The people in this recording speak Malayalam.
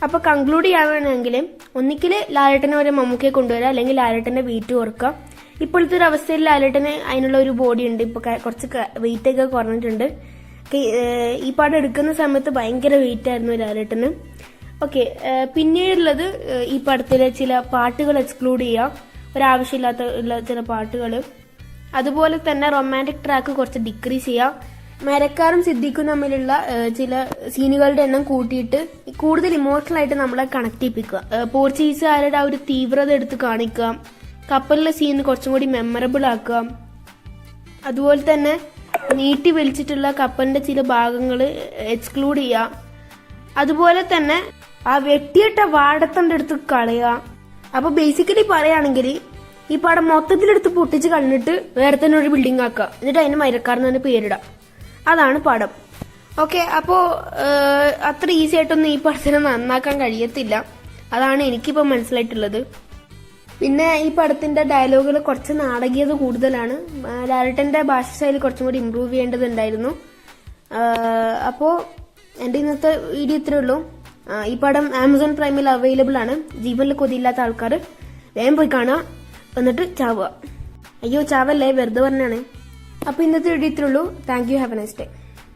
അപ്പൊ കൺക്ലൂഡ് ചെയ്യാനാണെങ്കിൽ ഒന്നിക്കല് ലാലേട്ടനെ ഒരു മമ്മൂക്കയെ കൊണ്ടുവരാം, അല്ലെങ്കിൽ ലാലേട്ടന്റെ വെയിറ്റ് കുറക്കാം. ഇപ്പോഴത്തെ ഒരു അവസ്ഥയിൽ ലാലേട്ടന് അതിനുള്ള ഒരു ബോഡി ഉണ്ട്. ഇപ്പൊ കുറച്ച് വെയിറ്റ് ഒക്കെ കുറഞ്ഞിട്ടുണ്ട്. ഈ പടം എടുക്കുന്ന സമയത്ത് ഭയങ്കര വെയിറ്റ് ആയിരുന്നു ലാലേട്ടന്. ഓക്കെ, പിന്നീടുള്ളത് ഈ പടത്തിലെ ചില പാട്ടുകൾ എക്സ്ക്ലൂഡ് ചെയ്യാം, ഒരാവശ്യമില്ലാത്ത ചില പാട്ടുകൾ. അതുപോലെ തന്നെ റൊമാൻറ്റിക് ട്രാക്ക് കുറച്ച് ഡിക്രീസ് ചെയ്യാം. മരക്കാരും സിദ്ദിഖും തമ്മിലുള്ള ചില സീനുകളുടെ എണ്ണം കൂട്ടിയിട്ട് കൂടുതൽ ഇമോഷണൽ ആയിട്ട് നമ്മളെ കണക്ട് ചെയ്യിപ്പിക്കുക. പോർച്ചുഗീസുകാരുടെ ആ ഒരു തീവ്രത എടുത്ത് കാണിക്കുക. കപ്പലിലെ സീൻ കുറച്ചും കൂടി മെമ്മറബിൾ ആക്കുക. അതുപോലെ തന്നെ നീട്ടി വലിച്ചിട്ടുള്ള കപ്പലിന്റെ ചില ഭാഗങ്ങൾ എക്സ്ക്ലൂഡ് ചെയ്യുക. അതുപോലെ തന്നെ ആ വെട്ടിയിട്ട വാഴത്തന്റെ അടുത്ത് കളയുക. അപ്പൊ ബേസിക്കലി പറയുകയാണെങ്കിൽ ഈ പടം മൊത്തത്തിലെടുത്ത് പൊട്ടിച്ച് കളഞ്ഞിട്ട് വേറെ തന്നെ ഒരു ബിൽഡിംഗ് ആക്കുക, എന്നിട്ട് അതിന് മരക്കാരൻ തന്നെ പേരിടാം. അതാണ് പടം. ഓക്കെ, അപ്പോ അത്ര ഈസി ആയിട്ടൊന്നും ഈ പടത്തിനെ നന്നാക്കാൻ കഴിയത്തില്ല. അതാണ് എനിക്കിപ്പോൾ മനസ്സിലായിട്ടുള്ളത്. പിന്നെ ഈ പടത്തിന്റെ ഡയലോഗുകൾ കുറച്ച് നാടകീയത കൂടുതലാണ്. ലാലേട്ടന്റെ ഭാഷാശൈലി കുറച്ചും കൂടി ഇമ്പ്രൂവ് ചെയ്യേണ്ടതുണ്ടായിരുന്നു. അപ്പോ എന്റെ ഇന്നത്തെ വീഡിയോ ഇത്രേ ഉള്ളൂ. ഈ പടം ആമസോൺ പ്രൈമിൽ അവൈലബിൾ ആണ്. ജീവനിൽ കൊതിയില്ലാത്ത ആൾക്കാർ വേഗം പോയി കാണുക, എന്നിട്ട് ചാവുക. അയ്യോ ചാവല്ലേ, വെറുതെ പറഞ്ഞാണ്. അപ്പൊ ഇന്നത്തെ വീഡിയോ ഇത്രേ ഉള്ളൂ. Thank you, have A nice day.